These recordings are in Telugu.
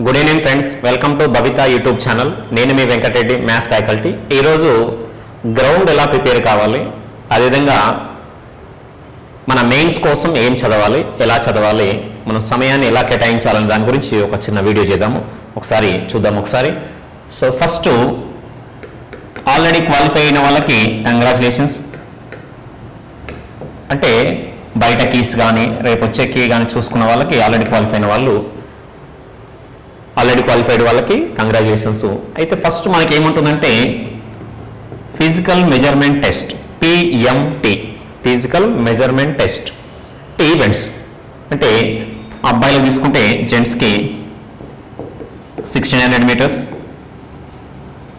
Good evening friends, welcome to Bhavita YouTube channel. నేను మీ వెంకటరెడ్డి, మ్యాథ్స్ ఫ్యాకల్టీ. ఈరోజు గ్రౌండ్ ఎలా ప్రిపేర్ కావాలి, అదేవిధంగా మన మెయిన్స్ కోసం ఏం చదవాలి, ఎలా చదవాలి, మనం సమయాన్ని ఎలా కేటాయించాలని దాని గురించి ఒక చిన్న వీడియో చేద్దాము. ఒకసారి చూద్దాం. సో ఫస్ట్ ఆల్రెడీ క్వాలిఫై అయిన వాళ్ళకి కంగ్రాచులేషన్స్. అంటే బయట కీస్ కానీ రేపు వచ్చే కీ కానీ చూసుకున్న వాళ్ళకి ఆల్రెడీ క్వాలిఫైడ్ వాళ్ళకి కంగ్రాచులేషన్స్. అయితే ఫస్ట్ మనకి ఏముంటుందంటే physical measurement test, PMT, physical measurement test events. అంటే అబ్బాయిలు తీసుకుంటే జెంట్స్కి 1600 మీటర్స్,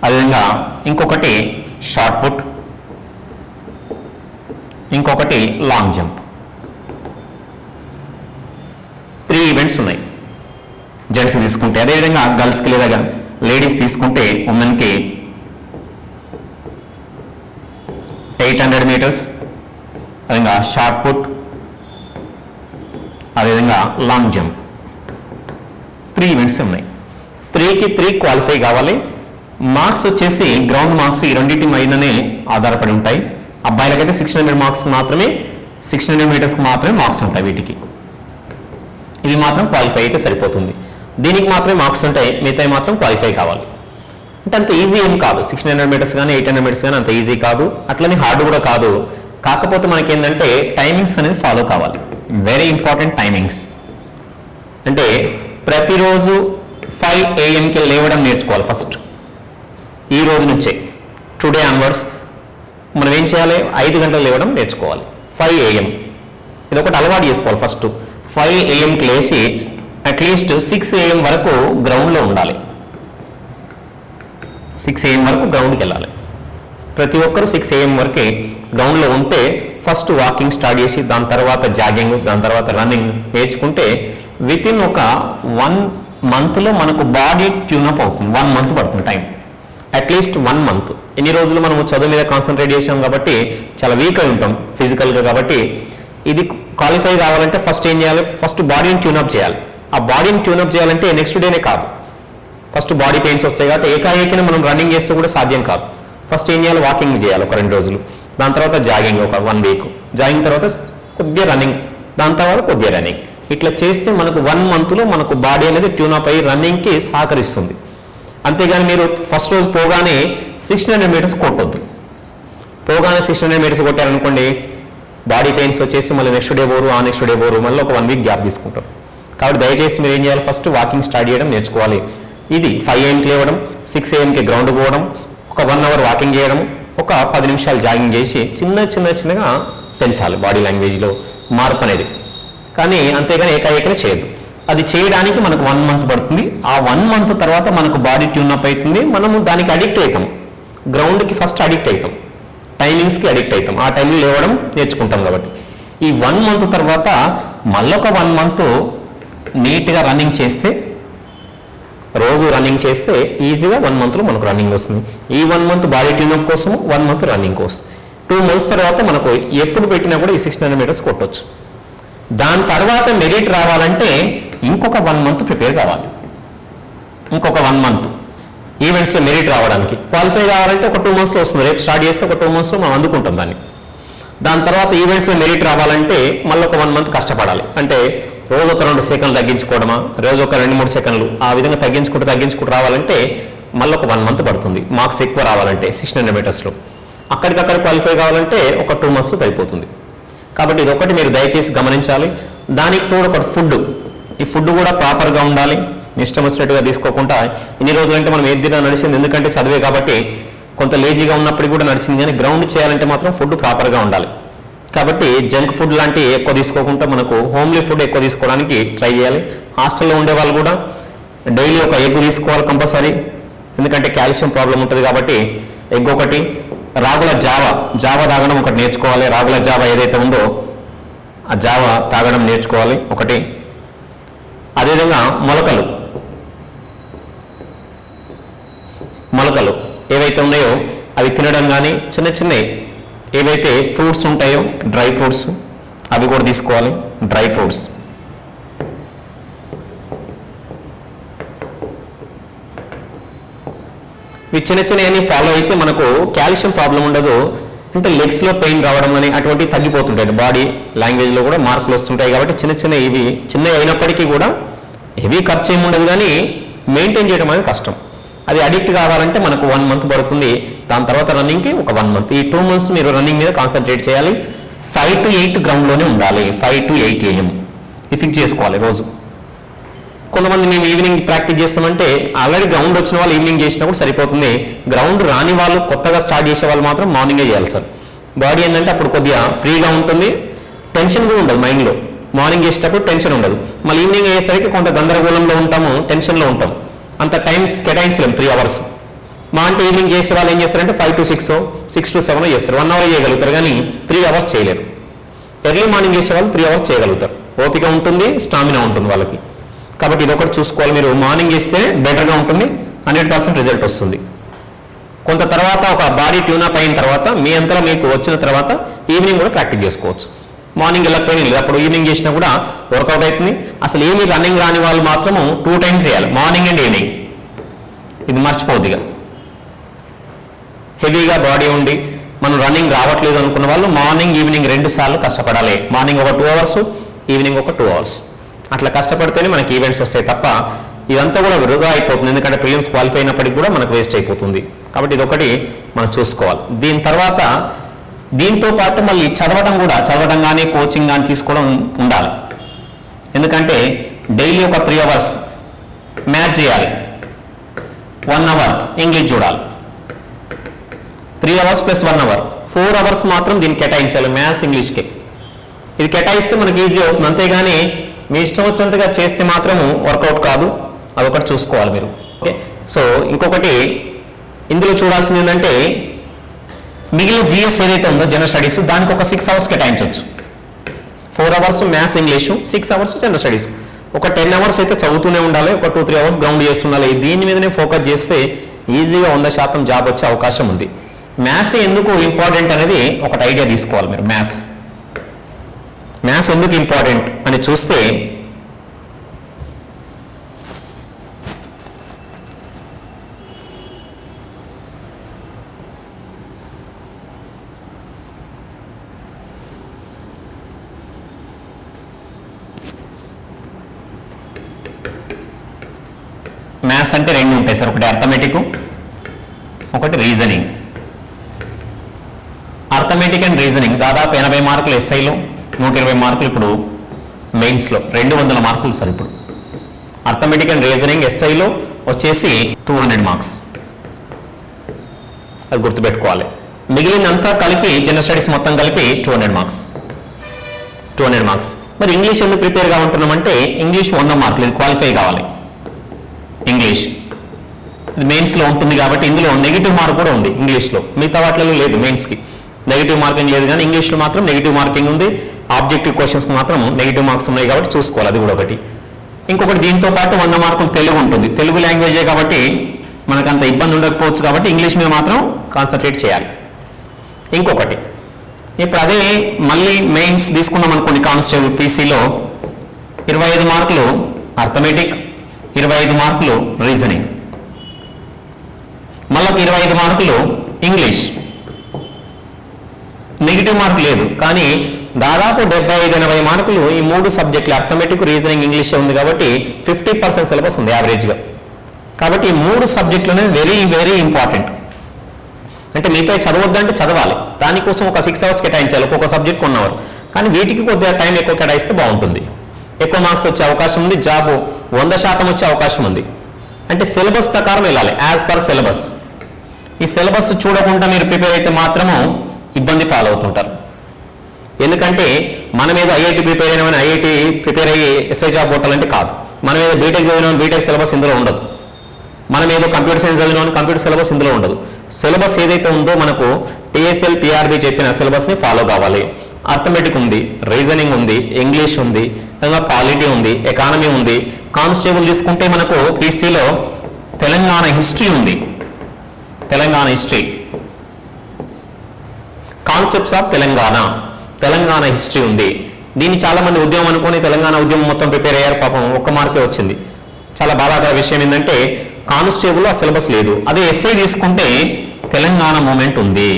అదేవిధంగా ఇంకొకటి షార్ట్ పుట్, ఇంకొకటి లాంగ్ జంప్. 3 ఈవెంట్స్ ఉన్నాయి జెంట్స్ తీసుకుంటే. అదేవిధంగా గర్ల్స్కి లేదా లేడీస్ తీసుకుంటే ఉమెన్కి 800 మీటర్స్, అదేవిధంగా షార్ట్ పుట్, అదేవిధంగా లాంగ్ జంప్. 3 ఈవెంట్స్ ఉన్నాయి. 3కి 3 క్వాలిఫై కావాలి. మార్క్స్ వచ్చేసి గ్రౌండ్ మార్క్స్ ఈ రెండింటి పైననే ఆధారపడి ఉంటాయి. అబ్బాయిలకైతే 600 మార్క్స్ మాత్రమే, 600 మీటర్స్కి మాత్రమే మార్క్స్ ఉంటాయి. వీటికి ఇవి మాత్రం క్వాలిఫై అయితే సరిపోతుంది. దీనికి మాత్రమే మార్క్స్ ఉంటాయి, మిగతాయి మాత్రం క్వాలిఫై కావాలి. అంటే అంత ఈజీ ఏం కాదు. 600 మీటర్స్ కానీ 800 మీటర్స్ కానీ అంత ఈజీ కాదు, అట్లనే హార్డ్ కూడా కాదు. కాకపోతే మనకి ఏంటంటే టైమింగ్స్ అనేది ఫాలో కావాలి. Very important timings. అంటే ప్రతిరోజు 5 AM లేవడం నేర్చుకోవాలి. ఫస్ట్ ఈ రోజు నుంచే, టుడే ఆన్వర్డ్స్ మనం ఏం చేయాలి, 5 గంటలు లేవడం నేర్చుకోవాలి. 5 AM ఇది ఒకటి అలవాటు చేసుకోవాలి. ఫస్ట్ 5 AM లేచి అట్లీస్ట్ 6 AM వరకు గ్రౌండ్లో ఉండాలి. 6 AM వరకు గ్రౌండ్కి వెళ్ళాలి. ప్రతి ఒక్కరు 6 AM వరకే గ్రౌండ్లో ఉంటే ఫస్ట్ వాకింగ్ స్టార్ట్ చేసి దాని తర్వాత జాగింగ్, దాని తర్వాత రన్నింగ్ నేర్చుకుంటే వితిన్ ఒక 1 మంత్లో మనకు బాడీ ట్యూనప్ అవుతుంది. 1 మంత్ పడుతుంది టైం, అట్లీస్ట్ 1 మంత్. ఎన్ని రోజులు మనము చదువు మీద కాన్సన్ట్రేట్ చేసాం కాబట్టి చాలా వీక్ అయి ఉంటాం ఫిజికల్గా. కాబట్టి ఇది క్వాలిఫై కావాలంటే ఫస్ట్ ఏం చేయాలి, ఫస్ట్ బాడీని ట్యూనప్ చేయాలి. ఆ బాడీని ట్యూనప్ చేయాలంటే నెక్స్ట్ డేనే కాదు. ఫస్ట్ బాడీ పెయిన్స్ వస్తాయి కాబట్టి ఏకాఏకిన మనం రన్నింగ్ చేస్తే కూడా సాధ్యం కాదు. ఫస్ట్ ఏం చేయాలి, వాకింగ్ చేయాలి ఒక 2 రోజులు, దాని తర్వాత జాగింగ్ ఒక 1 వీక్, జాగింగ్ తర్వాత కొద్దిగా రన్నింగ్, దాని తర్వాత కొద్దిగా రన్నింగ్. ఇట్లా చేస్తే మనకు 1 మంత్లో మనకు బాడీ అనేది ట్యూనప్ అయ్యి రన్నింగ్కి సహకరిస్తుంది. అంతేగాని మీరు ఫస్ట్ రోజు పోగానే 600 మీటర్స్ కొట్టొద్దు. పోగానే 600 మీటర్స్ కొట్టారనుకోండి, బాడీ పెయిన్స్ వచ్చేసి మళ్ళీ నెక్స్ట్ డే పోరు, ఆ నెక్స్ట్ డే పోరు, మళ్ళీ ఒక 1 వీక్ గ్యాప్ తీసుకుంటారు. కాబట్టి దయచేసి మీరు ఏం చేయాలి, ఫస్ట్ వాకింగ్ స్టార్ట్ చేయడం నేర్చుకోవాలి. ఇది 5 AM లేవడం, 6 AM గ్రౌండ్ పోవడం, ఒక 1 అవర్ వాకింగ్ చేయడం, ఒక 10 నిమిషాలు జాగింగ్ చేసి చిన్నగా పెంచాలి బాడీ లాంగ్వేజ్లో మార్పు అనేది. కానీ అంతేగాని ఏకాఏకనే చేయొద్దు. అది చేయడానికి మనకు 1 మంత్ పడుతుంది. ఆ 1 మంత్ తర్వాత మనకు బాడీ ట్యూనప్ అవుతుంది. మనము దానికి అడిక్ట్ అవుతాం. గ్రౌండ్కి ఫస్ట్ అడిక్ట్ అవుతాం, టైమింగ్స్కి అడిక్ట్ అవుతాం. ఆ టైంలో లేవడం నేర్చుకుంటాం. కాబట్టి ఈ 1 మంత్ తర్వాత మళ్ళొక 1 మంత్ నీట్గా రన్నింగ్ చేస్తే, రోజు రన్నింగ్ చేస్తే ఈజీగా 1 మంత్లో మనకు రన్నింగ్ వస్తుంది. ఈ 1 మంత్ బాడీ ట్యూనప్ కోసం, 1 మంత్ రన్నింగ్ కోసం. 2 మంత్స్ తర్వాత మనకు ఎప్పుడు పెట్టినా కూడా ఈ 600 మీటర్స్ కొట్టవచ్చు. దాని తర్వాత మెరిట్ రావాలంటే ఇంకొక 1 మంత్ ప్రిపేర్ కావాలి. ఇంకొక 1 మంత్ ఈవెంట్స్లో మెరిట్ రావడానికి, క్వాలిఫై కావాలంటే ఒక 2 మంత్స్లో వస్తుంది. రేపు స్టార్ట్ చేస్తే ఒక 2 మంత్స్లో మనం అందుకుంటాం దాన్ని. దాని తర్వాత ఈవెంట్స్లో మెరిట్ రావాలంటే మళ్ళీ ఒక 1 మంత్ కష్టపడాలి. అంటే రోజు ఒక 2 సెకండ్లు తగ్గించుకోవడమా, రోజు ఒక 2-3 సెకండ్లు, ఆ విధంగా తగ్గించుకుంటూ రావాలంటే మళ్ళీ ఒక 1 మంత్ పడుతుంది. మార్క్స్ ఎక్కువ రావాలంటే 600 మీటర్స్లో. అక్కడికక్కడ క్వాలిఫై కావాలంటే ఒక 2 మంత్స్లో సరిపోతుంది. కాబట్టి ఇది ఒకటి మీరు దయచేసి గమనించాలి. దానికి తోడు ఒక ఫుడ్, ఈ ఫుడ్ కూడా ప్రాపర్గా ఉండాలి. ఇష్టం వచ్చినట్టుగా తీసుకోకుండా, ఇన్ని రోజులంటే మనం ఏది తిన్నా నడిచింది, ఎందుకంటే చదివే కాబట్టి కొంత లేజీగా ఉన్నప్పటికీ కూడా నడిచింది. కానీ గ్రౌండ్ చేయాలంటే మాత్రం ఫుడ్ ప్రాపర్గా ఉండాలి. కాబట్టి జంక్ ఫుడ్ లాంటివి ఎక్కువ తీసుకోకుండా మనకు హోమ్లీ ఫుడ్ ఎక్కువ తీసుకోవడానికి ట్రై చేయాలి. హాస్టల్లో ఉండే వాళ్ళు కూడా డైలీ ఒక ఎగ్ తీసుకోవాలి కంపల్సరీ, ఎందుకంటే కాల్షియం ప్రాబ్లం ఉంటుంది కాబట్టి ఎగ్ ఒకటి. రాగుల జావ తాగడం ఒకటి నేర్చుకోవాలి. రాగుల జావ ఏదైతే ఉందో ఆ జావ తాగడం నేర్చుకోవాలి ఒకటి. అదేవిధంగా మొలకలు ఏవైతే ఉన్నాయో అవి తినడం కానీ, చిన్నవి ఏవైతే ఫ్రూట్స్ ఉంటాయో డ్రై ఫ్రూట్స్ అవి కూడా తీసుకోవాలి. డ్రై ఫ్రూట్స్ ఈ చిన్న చిన్న ఫాలో అయితే మనకు కాల్షియం ప్రాబ్లం ఉండదు, అంటే లెగ్స్లో పెయిన్ రావడం అని అటువంటివి తగ్గిపోతుంటాయి. బాడీ లాంగ్వేజ్లో కూడా మార్పులు వస్తుంటాయి. కాబట్టి చిన్న చిన్న ఇవి చిన్నవి అయినప్పటికీ కూడా హెవీ ఖర్చు ఏమి ఉండదు, కానీ మెయింటైన్ చేయడం అనేది కష్టం. అది అడిక్ట్ కావాలంటే మనకు 1 మంత్ పడుతుంది. దాని తర్వాత రన్నింగ్కి ఒక 1 మంత్. ఈ 2 మంత్స్ మీరు రన్నింగ్ మీద కాన్సన్ట్రేట్ చేయాలి. 5 to 8 గ్రౌండ్లోనే ఉండాలి. 5 to 8 AM ఇది ఫిక్స్ చేసుకోవాలి రోజు. కొంతమంది మేము ఈవినింగ్ ప్రాక్టీస్ చేస్తామంటే ఆల్రెడీ గ్రౌండ్ వచ్చిన వాళ్ళు ఈవినింగ్ చేసినా కూడా సరిపోతుంది. గ్రౌండ్ రాని వాళ్ళు, కొత్తగా స్టార్ట్ చేసే వాళ్ళు మాత్రం మార్నింగే చేయాలి సార్. బాడీ ఏంటంటే అప్పుడు కొద్దిగా ఫ్రీగా ఉంటుంది, టెన్షన్ కూడా ఉండదు మైండ్లో. మార్నింగ్ చేసేటప్పుడు టెన్షన్ ఉండదు. మళ్ళీ ఈవినింగ్ అయ్యేసరికి కొంత గందరగోళంలో ఉంటాము, టెన్షన్లో ఉంటాం. అంత టైం కేటాయించలేము 3 hours. మా అంటే ఈవినింగ్ చేసే వాళ్ళు ఏం చేస్తారంటే 5 to 6, 6 to 7 చేస్తారు. 1 hour చేయగలుగుతారు, కానీ 3 hours చేయలేరు. ఎర్లీ మార్నింగ్ చేసే వాళ్ళు 3 hours చేయగలుగుతారు. ఓపిక ఉంటుంది, స్టామినా ఉంటుంది వాళ్ళకి. కాబట్టి ఇది ఒకటి చూసుకోవాలి. మీరు మార్నింగ్ చేస్తే బెటర్గా ఉంటుంది, 100% రిజల్ట్ వస్తుంది. కొంత తర్వాత ఒక బాడీ ట్యూనప్ అయిన తర్వాత మీ అంతలో మీకు వచ్చిన తర్వాత ఈవినింగ్ కూడా ప్రాక్టీస్ చేసుకోవచ్చు. మార్నింగ్ వెళ్ళకపోయినా లేదు, అప్పుడు ఈవినింగ్ చేసినా కూడా వర్కౌట్ అవుతుంది. అసలు ఏమి రన్నింగ్ రాని వాళ్ళు మాత్రము 2 times చేయాలి, మార్నింగ్ అండ్ ఈవినింగ్. ఇది మర్చిపోద్దిగా. హెవీగా బాడీ ఉండి మనం రన్నింగ్ రావట్లేదు అనుకున్న వాళ్ళు మార్నింగ్ ఈవినింగ్ 2 సార్లు కష్టపడాలి. మార్నింగ్ ఒక 2 hours, ఈవినింగ్ ఒక 2 hours. అట్లా కష్టపడితేనే మనకి ఈవెంట్స్ వస్తాయి తప్ప ఇదంతా కూడా వృధా అయిపోతుంది. ఎందుకంటే ప్రిలిమ్స్ క్వాలిఫై అయినప్పటికీ కూడా మనకు వేస్ట్ అయిపోతుంది. కాబట్టి ఇది ఒకటి మనం చూసుకోవాలి. దీని తర్వాత దీంతో పాటు మళ్ళీ చదవడం కానీ కోచింగ్ కానీ తీసుకోవడం ఉండాలి. ఎందుకంటే డైలీ ఒక 3 hours మ్యాథ్స్ చేయాలి, 1 hour ఇంగ్లీష్ చూడాలి. 3 hours + 1 hour, 4 hours మాత్రం దీన్ని కేటాయించాలి మ్యాథ్స్ ఇంగ్లీష్కి. ఇది కేటాయిస్తే మనకి ఈజీ అవుతుంది. అంతేగాని మీ ఇష్టం వచ్చినంతగా చేస్తే మాత్రము వర్కౌట్ కాదు. అదొకటి చూసుకోవాలి మీరు. ఓకే, సో ఇంకొకటి ఇందులో చూడాల్సింది ఏంటంటే మిగిలిన జిఎస్ ఏదైతే ఉందో జనరల్ స్టడీస్, దానికి ఒక 6 hours కేటాయించవచ్చు. 4 hours maths English, 6 hours general studies. ఒక 10 hours అయితే చదువుతూనే ఉండాలి, ఒక 2-3 hours గ్రౌండ్ చేస్తుండాలి. దీని మీదనే ఫోకస్ చేస్తే ఈజీగా 100% జాబ్ వచ్చే అవకాశం ఉంది. మ్యాథ్స్ ఎందుకు ఇంపార్టెంట్ అనేది ఒకటి ఐడియా తీసుకోవాలి మీరు. మ్యాథ్స్ ఎందుకు ఇంపార్టెంట్ అని చూస్తే మ్యాథ్స్ అంటే 2 ఉంటాయి సార్, ఒకటి అర్థమెటిక్, ఒకటి రీజనింగ్. అర్థమెటిక్ అండ్ రీజనింగ్ దాదాపు 80 మార్కులు ఎస్ఐలో, 120 మార్కులు ఇప్పుడు మెయిన్స్లో, 200 మార్కులు సార్ ఇప్పుడు. అర్థమెటిక్ అండ్ రీజనింగ్ ఎస్ఐలో వచ్చేసి 200 మార్క్స్, అది గుర్తుపెట్టుకోవాలి. మిగిలినంతా కలిపి జనరల్ స్టడీస్ మొత్తం కలిపి 200 మార్క్స్. మరి ఇంగ్లీష్ ఎందుకు ప్రిపేర్గా ఉంటున్నామంటే ఇంగ్లీష్ 100 మార్కులు, ఇది క్వాలిఫై కావాలి. ఇంగ్లీష్ ఇది మెయిన్స్లో ఉంటుంది కాబట్టి ఇందులో నెగిటివ్ మార్క్ కూడా ఉంది ఇంగ్లీష్లో, మిగతా వాటిలో లేదు. మెయిన్స్కి నెగిటివ్ మార్కింగ్ లేదు, కానీ ఇంగ్లీష్లో మాత్రం నెగిటివ్ మార్కింగ్ ఉంది. ఆబ్జెక్టివ్ క్వశ్చన్స్కి మాత్రం నెగిటివ్ మార్క్స్ ఉన్నాయి కాబట్టి చూసుకోవాలి, అది కూడా ఒకటి. ఇంకొకటి దీంతో పాటు 100 మార్కులు తెలుగు ఉంటుంది. తెలుగు లాంగ్వేజే కాబట్టి మనకు అంత ఇబ్బంది ఉండకపోవచ్చు, కాబట్టి ఇంగ్లీష్ మీద మాత్రం కాన్సన్ట్రేట్ చేయాలి. ఇంకొకటి ఇప్పుడు అదే మళ్ళీ మెయిన్స్ తీసుకున్నాం అనుకోండి, కానిస్టేబుల్ పీసీలో 25 మార్కులు అర్థమెటిక్, 25 మార్కులు రీజనింగ్, మళ్ళీ 25 మార్కులు ఇంగ్లీష్. నెగిటివ్ మార్క్ లేదు, కానీ దాదాపు 75-80 మార్కులు ఈ 3 సబ్జెక్టులు అర్థమెటిక్, రీజనింగ్, ఇంగ్లీష్ ఉంది కాబట్టి 50% సిలబస్ ఉంది యావరేజ్గా. కాబట్టి ఈ 3 సబ్జెక్టులు వెరీ వెరీ ఇంపార్టెంట్. అంటే మీపై చదవద్దంటే చదవాలి, దానికోసం ఒక 6 hours కేటాయించాలి, ఒక్కొక్క సబ్జెక్ట్ 1 hour. కానీ వీటికి కొద్దిగా టైం ఎక్కువ కేటాయిస్తే బాగుంటుంది, ఎక్కువ మార్క్స్ వచ్చే అవకాశం ఉంది, జాబ్ 100% వచ్చే అవకాశం ఉంది. అంటే సిలబస్ ప్రకారం వెళ్ళాలి, యాజ్ పర్ సిలబస్. ఈ సిలబస్ చూడకుండా మీరు ప్రిపేర్ అయితే మాత్రము ఇబ్బంది పాలవుతుంటారు. ఎందుకంటే మన మీద ఐఐటి ప్రిపేర్ అయిన ఐఐటి ప్రిపేర్ అయ్యి ఎస్ఐ జాబ్ కొట్టాలంటే కాదు. మన మీద బీటెక్ చదివిన బీటెక్ సిలబస్ ఇందులో ఉండదు, మన మీద కంప్యూటర్ సైన్స్ చదివిన కంప్యూటర్ సిలబస్ ఇందులో ఉండదు. సిలబస్ ఏదైతే ఉందో మనకు టీఎస్ఎల్ పిఆర్బి చెప్పిన సిలబస్ని ఫాలో కావాలి. అర్థమెటిక్ ఉంది, రీజనింగ్ ఉంది, ఇంగ్లీష్ ఉంది, పాలిటీ ఉంది, ఎకానమీ ఉంది. కానిస్టేబుల్ తీసుకుంటే మనకు పీసీలో తెలంగాణ హిస్టరీ ఉంది, Telangana history, concepts of Telangana history ఉంది. దీన్ని చాలా మంది ఉద్యమం అనుకుని తెలంగాణ ఉద్యమం మొత్తం ప్రిపేర్ అయ్యారు, పాపం 1 మార్కే వచ్చింది. చాలా బాధాకర విషయం ఏంటంటే కానిస్టేబుల్ ఆ సిలబస్ లేదు. అదే ఎస్ఐ తీసుకుంటే తెలంగాణ మూమెంట్ ఉంది,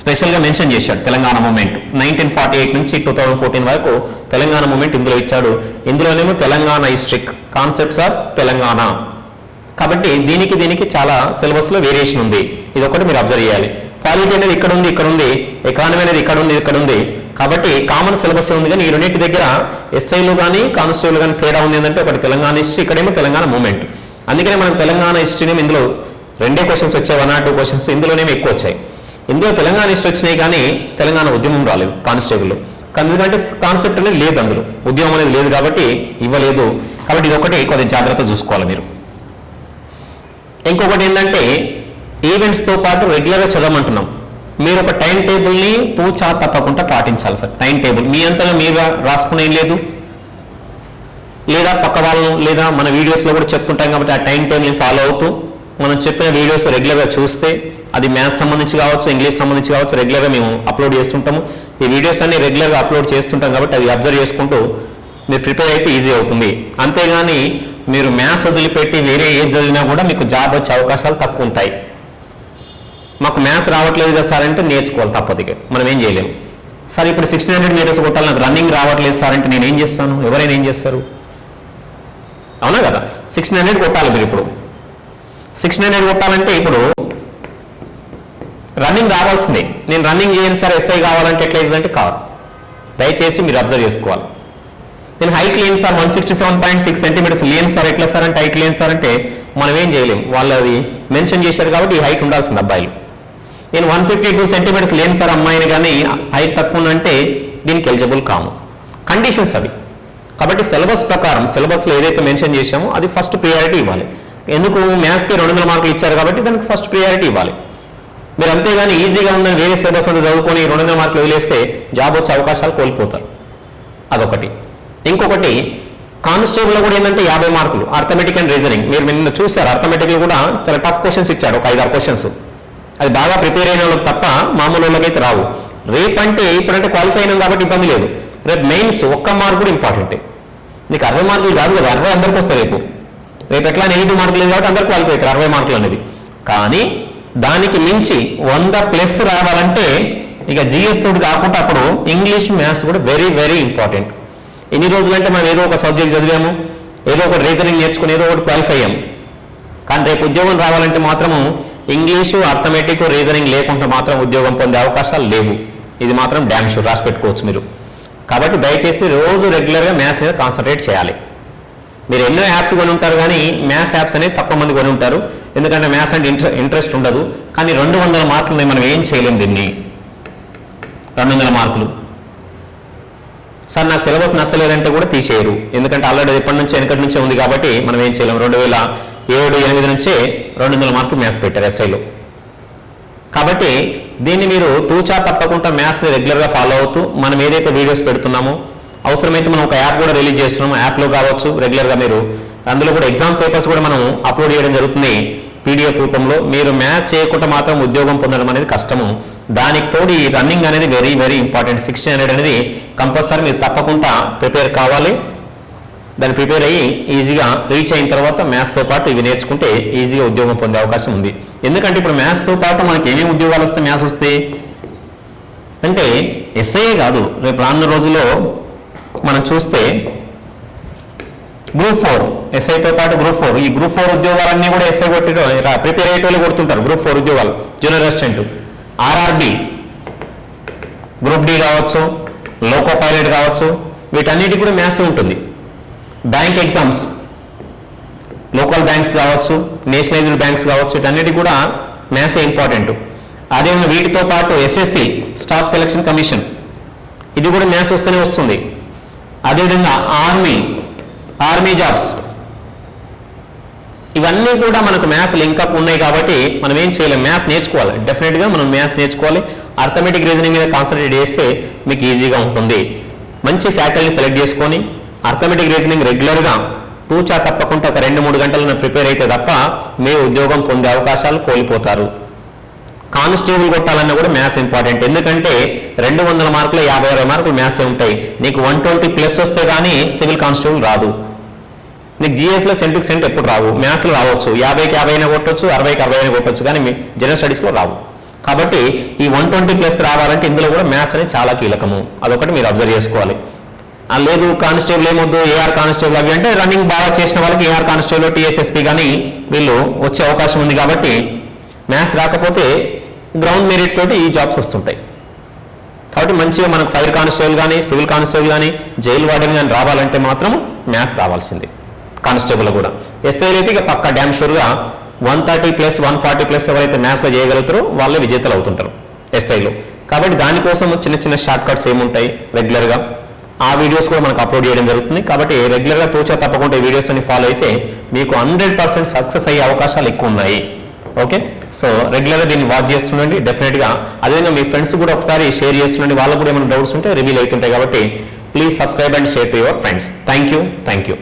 స్పెషల్గా మెన్షన్ చేశాడు తెలంగాణ మూమెంట్. 1948 నుంచి 2014 వరకు తెలంగాణ మూమెంట్ ఇందులో ఇచ్చాడు. ఇందులోనేమో Telangana history, concepts of Telangana. కాబట్టి దీనికి చాలా సిలబస్లో వేరియేషన్ ఉంది. ఇది ఒకటి మీరు అబ్జర్వ్ చేయాలి. పాలిటీ అనేది ఇక్కడ ఉంది, ఎకానమీ అనేది ఇక్కడ ఉంది. కాబట్టి కామన్ సిలబస్ ఉంది. కానీ ఈ రెండింటి దగ్గర ఎస్ఐలు కానీ కానిస్టేబుల్ కానీ తేడా ఉంది ఏంటంటే ఒకటి తెలంగాణ హిస్టరీ, ఇక్కడేమో తెలంగాణ మూమెంట్. అందుకనే మనం తెలంగాణ హిస్టరీనేమో ఇందులో 2 క్వశ్చన్స్ వచ్చాయి, 1 or 2 క్వశ్చన్స్ ఇందులోనేమో ఎక్కువ వచ్చాయి. ఇందులో తెలంగాణ హిస్టరీ వచ్చినాయి కానీ తెలంగాణ ఉద్యమం రాలేదు కానిస్టేబుల్లో. ఎందుకంటే కాన్సెప్ట్ అనేది లేదు, అందులో ఉద్యమం అనేది లేదు కాబట్టి ఇవ్వలేదు. కాబట్టి ఇది ఒకటి కొద్దిగా జాగ్రత్త చూసుకోవాలి మీరు. ఇంకొకటి ఏంటంటే ఈవెంట్స్తో పాటు రెగ్యులర్గా చదవమంటున్నాం. మీరు ఒక టైం టేబుల్ని తూచా తప్పకుండా పాటించాలి సార్. టైం టేబుల్ మీ అంతగా మీరు రాసుకునే లేదు, లేదా పక్క వాళ్ళను లేదా మన వీడియోస్లో కూడా చెప్తుంటాం కాబట్టి ఆ టైం టేబుల్ని ఫాలో అవుతూ మనం చెప్పిన వీడియోస్ రెగ్యులర్గా చూస్తే, అది మ్యాథ్స్ సంబంధించి కావచ్చు, ఇంగ్లీష్ సంబంధించి కావచ్చు, రెగ్యులర్గా మేము అప్లోడ్ చేస్తుంటాము. ఈ వీడియోస్ అన్ని రెగ్యులర్గా అప్లోడ్ చేస్తుంటాం కాబట్టి అది అబ్జర్వ్ చేసుకుంటూ మీరు ప్రిపేర్ అయితే ఈజీ అవుతుంది. అంతేగాని మీరు మ్యాథ్స్ వదిలిపెట్టి వేరే ఏది చదివినా కూడా మీకు జాబ్ వచ్చే అవకాశాలు తక్కువ ఉంటాయి. మాకు మ్యాథ్స్ రావట్లేదు కదా సార్ అంటే నేర్చుకోవాలి తప్పదు, మనం ఏం చేయలేము. సార్ ఇప్పుడు 1600 మీటర్స్ కొట్టాలి, నాకు రన్నింగ్ రావట్లేదు సార్ అంటే నేను ఏం చేస్తాను? ఎవరైనా ఏం చేస్తారు? అవునా కదా, 1600 కొట్టాలి మీరు. ఇప్పుడు 1600 కొట్టాలంటే ఇప్పుడు రన్నింగ్ రావాల్సిందే. నేను రన్నింగ్ చేయను సార్ ఎస్ఐ కావాలంటే ఎట్లయితుందంటే కాదు. దయచేసి మీరు అబ్జర్వ్ చేసుకోవాలి. నేను హైట్ లేను సార్ 167.6 సెంటీమీటర్స్ లేను సార్, ఎట్లా సార్ అంటే హైట్ లేను సార్ అంటే మనం ఏం చేయలేము. వాళ్ళు అది మెన్షన్ చేశారు కాబట్టి ఈ హైట్ ఉండాల్సింది అబ్బాయిలు. నేను 152 సెంటీమీటర్స్ లేను సార్ అమ్మాయిని కానీ హైట్ తక్కువ ఉందంటే దీనికి ఎలిజిబుల్ కాము. కండిషన్స్ అవి. కాబట్టి సిలబస్ ప్రకారం సిలబస్లో ఏదైతే మెన్షన్ చేశామో అది ఫస్ట్ ప్రియారిటీ ఇవ్వాలి. ఎందుకు మ్యాథ్స్కి 200 మార్కులు ఇచ్చారు కాబట్టి దానికి ఫస్ట్ ప్రియారిటీ ఇవ్వాలి. మీరు అంతేగాని ఈజీగా ఉందని వేరే సిలబస్ అంతా చదువుకొని 200 మార్కులు వదిలేస్తే జాబ్ వచ్చే అవకాశాలు కోల్పోతారు. అదొకటి. ఇంకొకటి కానిస్టేబుల్లో కూడా ఏంటంటే 50 మార్కులు అర్థమెటిక్ అండ్ రీజనింగ్. మీరు నిన్న చూశారు, అర్థమెటిక్లో కూడా చాలా టఫ్ క్వశ్చన్స్ ఇచ్చాడు, ఒక 5-6 క్వశ్చన్స్. అది బాగా ప్రిపేర్ అయిన వాళ్ళకి తప్ప మామూలు వాళ్ళకైతే రావు. రేపంటే ఇప్పుడంటే క్వాలిఫై అయినాం కాబట్టి ఇబ్బంది లేదు. రేపు మెయిన్స్ 1 మార్క్ కూడా ఇంపార్టెంటే. నీకు 60 మార్కులు కాదు కదా, 60 అందరికీ వస్తాయి. రేపు ఎట్లా 80 మార్కులు లేదు కాబట్టి అందరు క్వాలిఫై అవుతారు 60 మార్కులు అనేది. కానీ దానికి మించి 100+ రావాలంటే ఇక జిఎస్ తోటి కాకుండా అప్పుడు ఇంగ్లీష్ మ్యాథ్స్ కూడా వెరీ వెరీ ఇంపార్టెంట్. ఎన్ని రోజులంటే మనం ఏదో ఒక సబ్జెక్ట్ చదివాము, ఏదో ఒక రీజనింగ్ నేర్చుకుని ఏదో ఒకటి క్వాలిఫై అయ్యాము. కానీ రేపు ఉద్యోగం రావాలంటే మాత్రము ఇంగ్లీషు అర్థమెటిక్ రీజనింగ్ లేకుండా మాత్రం ఉద్యోగం పొందే అవకాశాలు లేవు. ఇది మాత్రం డ్యామ్ షూర్ రాసి పెట్టుకోవచ్చు మీరు. కాబట్టి దయచేసి రోజు రెగ్యులర్గా మ్యాథ్స్ మీద కాన్సన్ట్రేట్ చేయాలి. మీరు ఎన్నో యాప్స్ కొని ఉంటారు కానీ మ్యాథ్స్ యాప్స్ అనేది తక్కువ మంది కొని ఉంటారు. ఎందుకంటే మ్యాథ్స్ అంటే ఇంట్రెస్ట్ ఉండదు. కానీ 200 మార్కులు మనం ఏం చేయలేం. దీన్ని 200 మార్కులు సార్ నాకు సిలబస్ నచ్చలేదంటే కూడా తీసేయరు. ఎందుకంటే ఆల్రెడీ ఎప్పటి నుంచి వెనకటి నుంచే ఉంది కాబట్టి మనం ఏం చేయలేము. 2007-8 నుంచే 200 మార్కులు మ్యాథ్స్ పెట్టారు ఎస్ఐలో. కాబట్టి దీన్ని మీరు తూచా తప్పకుండా మ్యాథ్స్ని రెగ్యులర్గా ఫాలో అవుతూ మనం ఏదైతే వీడియోస్ పెడుతున్నామో, అవసరమైతే మనం ఒక యాప్ కూడా రిలీజ్ చేస్తున్నాము. యాప్లో కావచ్చు రెగ్యులర్గా మీరు అందులో కూడా ఎగ్జామ్ పేపర్స్ కూడా మనం అప్లోడ్ చేయడం జరుగుతుంది PDF రూపంలో. మీరు మ్యాథ్స్ చేయకుండా మాత్రం ఉద్యోగం పొందడం అనేది కష్టము. దానికి తోడు ఈ రన్నింగ్ అనేది వెరీ వెరీ ఇంపార్టెంట్. 1600 అనేది కంపల్సరీ మీరు తప్పకుండా ప్రిపేర్ కావాలి. దాన్ని ప్రిపేర్ అయ్యి ఈజీగా రీచ్ అయిన తర్వాత మ్యాథ్స్తో పాటు ఇవి నేర్చుకుంటే ఈజీగా ఉద్యోగం పొందే అవకాశం ఉంది. ఎందుకంటే ఇప్పుడు మ్యాథ్స్తో పాటు మనకి ఏమేమి ఉద్యోగాలు వస్తే మ్యాథ్స్ వస్తే అంటే ఎస్ఐ కాదు, రేపు రానున్న రోజుల్లో మనం చూస్తే గ్రూప్ 4 ఎస్ఐతో పాటు గ్రూప్ 4, ఈ గ్రూప్ 4 ఉద్యోగాలన్నీ కూడా ఎస్ఐ కొట్టి ప్రిపేర్ అయ్యే వాళ్ళు కొడుతుంటారు. గ్రూప్ 4 ఉద్యోగాలు, junior assistant, RRB, group D కావచ్చు, లోకో పైలట్ కావచ్చు, వీటన్నిటికి కూడా మ్యాథ్స్ ఉంటుంది. బ్యాంక్ ఎగ్జామ్స్, లోకల్ బ్యాంక్స్ కావచ్చు, నేషనలైజ్డ్ బ్యాంక్స్ కావచ్చు, వీటన్నిటికి కూడా మ్యాథ్స్ ఇంపార్టెంట్. అదే వీటితో పాటు SSC స్టాఫ్ సెలక్షన్ కమిషన్, ఇది కూడా మ్యాథ్స్ వస్తూనే వస్తుంది. అదేవిధంగా ఆర్మీ జాబ్స్, ఇవన్నీ కూడా మనకు మ్యాథ్స్ లింకప్ ఉన్నాయి కాబట్టి మనం ఏం చేయలేం. మ్యాథ్స్ నేర్చుకోవాలి, డెఫినెట్గా మనం మ్యాథ్స్ నేర్చుకోవాలి. అర్థమెటిక్ రీజనింగ్ మీద కాన్సన్ట్రేట్ చేస్తే మీకు ఈజీగా ఉంటుంది. మంచి ఫ్యాకల్టీని సెలెక్ట్ చేసుకొని అర్థమెటిక్ రీజనింగ్ రెగ్యులర్గా తూచా తప్పకుండా ఒక 2-3 గంటలను ప్రిపేర్ అయితే తప్ప మీ ఉద్యోగం పొందే అవకాశాలు కోల్పోతారు. కానిస్టేబుల్ కొట్టాలన్నా కూడా మ్యాథ్స్ ఇంపార్టెంట్. ఎందుకంటే 200 మార్కులు 50-60 మార్కులు మ్యాథ్సే ఉంటాయి. నీకు 120+ వస్తే కానీ సివిల్ కానిస్టేబుల్ రాదు. నీకు జిఎస్లో సెంటుకు సెంట్ ఎప్పుడు రావు, మ్యాథ్స్లో రావచ్చు, 50కి 50 అయినా కొట్టొచ్చు, 60కి 60 అయినా కొట్టొచ్చు, కానీ మీ జనరల్ స్టడీస్లో రావు. కాబట్టి ఈ 120+ రావాలంటే ఇందులో కూడా మ్యాథ్స్ అనేది చాలా కీలకము, అదొకటి మీరు అబ్జర్వ్ చేసుకోవాలి. లేదు కానిస్టేబుల్ ఏమొద్దు, ఏఆర్ కానిస్టేబుల్ అవి అంటే రన్నింగ్ బాగా చేసిన వాళ్ళకి ఏఆర్ కానిస్టేబుల్, టీఎస్ఎస్పీ కానీ వీళ్ళు వచ్చే అవకాశం ఉంది. కాబట్టి మ్యాథ్స్ రాకపోతే గ్రౌండ్ మెరిట్ తోటి ఈ జాబ్స్ వస్తుంటాయి. కాబట్టి మంచిగా మనకు ఫైర్ కానిస్టేబుల్ కానీ, సివిల్ కానిస్టేబుల్ కానీ, జైలు వార్డెన్ కానీ రావాలంటే మాత్రం మ్యాథ్స్ రావాల్సిందే. కానిస్టేబుల్ కూడా ఎస్ఐలు అయితే ఇక పక్క డ్యామ్ షూర్గా 130+, 140+ ఎవరైతే మ్యాథ్స్లో చేయగలుగుతారో వాళ్ళే విజేతలు అవుతుంటారు ఎస్ఐలో. కాబట్టి దానికోసం చిన్న చిన్న షార్ట్ కట్స్ ఏముంటాయి రెగ్యులర్గా, ఆ వీడియోస్ కూడా మనకు అప్లోడ్ చేయడం జరుగుతుంది. కాబట్టి రెగ్యులర్గా తోచా తప్పకుండా ఈ వీడియోస్ అని ఫాలో అయితే మీకు 100% సక్సెస్ అయ్యే అవకాశాలు ఎక్కువ ఉన్నాయి. ఓకే, సో రెగ్యులర్గా దీన్ని వాచ్ చేస్తుండండి డెఫినెట్గా. అదేవిధంగా మీ ఫ్రెండ్స్ కూడా ఒకసారి షేర్ చేస్తుండండి, వాళ్ళకు కూడా ఏమైనా డౌట్స్ ఉంటే రివీల్ అవుతుంటాయి. కాబట్టి please subscribe and share to your friends. Thank you.